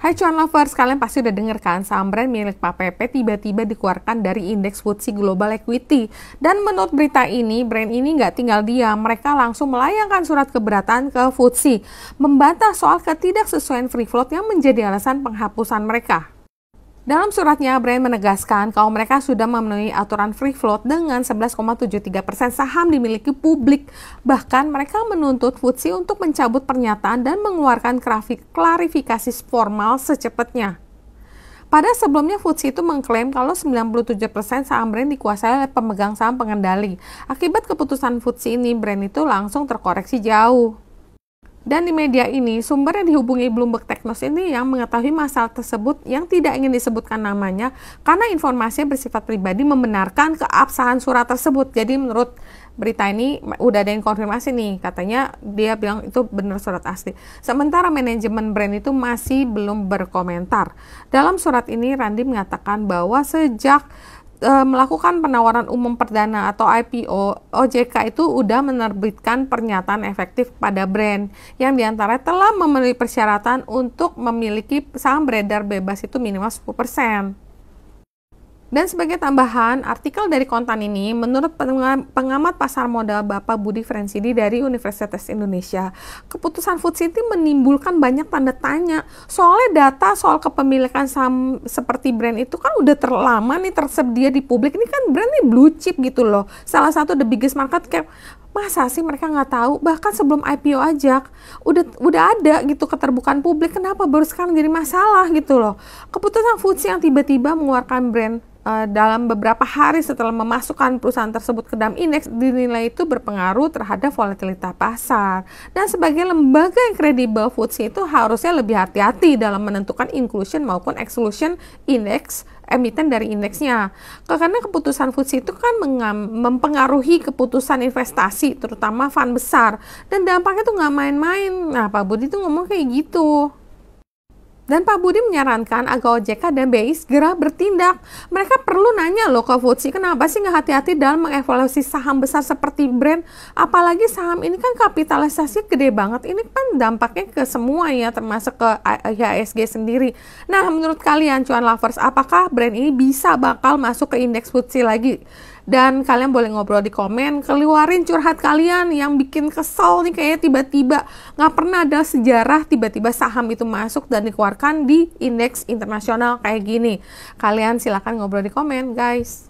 Hai cuan lovers, kalian pasti udah denger kan saham brand milik Pak Pepe tiba-tiba dikeluarkan dari indeks FTSE Global Equity. Dan menurut berita ini, brand ini nggak tinggal diam, mereka langsung melayangkan surat keberatan ke FTSE, membantah soal ketidaksesuaian free float yang menjadi alasan penghapusan mereka. Dalam suratnya, brand menegaskan kalau mereka sudah memenuhi aturan free float dengan 11,73% saham dimiliki publik. Bahkan mereka menuntut FTSE untuk mencabut pernyataan dan mengeluarkan klarifikasi formal secepatnya. Pada sebelumnya, FTSE itu mengklaim kalau 97% saham brand dikuasai oleh pemegang saham pengendali. Akibat keputusan FTSE ini, brand itu langsung terkoreksi jauh. Dan di media ini, sumber yang dihubungi Bloomberg Technos ini yang mengetahui masalah tersebut yang tidak ingin disebutkan namanya karena informasinya bersifat pribadi membenarkan keabsahan surat tersebut. Jadi menurut berita ini udah ada yang konfirmasi nih, katanya dia bilang itu benar surat asli. Sementara manajemen brand itu masih belum berkomentar. Dalam surat ini, Randy mengatakan bahwa sejak melakukan penawaran umum perdana atau IPO, OJK itu udah menerbitkan pernyataan efektif pada brand yang diantara telah memenuhi persyaratan untuk memiliki saham beredar bebas itu minimal 10%. Dan sebagai tambahan, artikel dari Kontan ini, menurut pengamat pasar modal Bapak Budi Frensidi dari Universitas Indonesia, keputusan FTSE itu menimbulkan banyak tanda tanya. Soalnya data soal kepemilikan saham seperti brand itu kan udah terlama nih tersedia di publik. Ini kan brand nih blue chip gitu loh. Salah satu the biggest market cap. Masa sih mereka nggak tahu? Bahkan sebelum IPO aja udah ada gitu keterbukaan publik. Kenapa baru sekarang jadi masalah gitu loh? Keputusan FTSE yang tiba-tiba mengeluarkan brand dalam beberapa hari setelah memasukkan perusahaan tersebut ke dalam indeks dinilai itu berpengaruh terhadap volatilitas pasar. Dan sebagai lembaga yang kredibel, FTSE itu harusnya lebih hati-hati dalam menentukan inclusion maupun exclusion indeks emiten dari indeksnya. Karena keputusan FTSE itu kan mempengaruhi keputusan investasi, terutama fund besar. Dan dampaknya tuh nggak main-main. Nah, Pak Budi tuh ngomong kayak gitu. Dan Pak Budi menyarankan agar OJK dan BI segera bertindak. Mereka perlu nanya loh ke FTSE, kenapa sih nggak hati-hati dalam mengevaluasi saham besar seperti brand? Apalagi saham ini kan kapitalisasinya gede banget. Ini kan dampaknya ke semua ya, termasuk ke IHSG sendiri. Nah, menurut kalian, cuan lovers, apakah brand ini bisa bakal masuk ke indeks FTSE lagi? Dan kalian boleh ngobrol di komen, keluarin curhat kalian yang bikin kesel nih, kayaknya tiba-tiba nggak pernah ada sejarah tiba-tiba saham itu masuk dan dikeluarkan di indeks internasional kayak gini. Kalian silakan ngobrol di komen guys.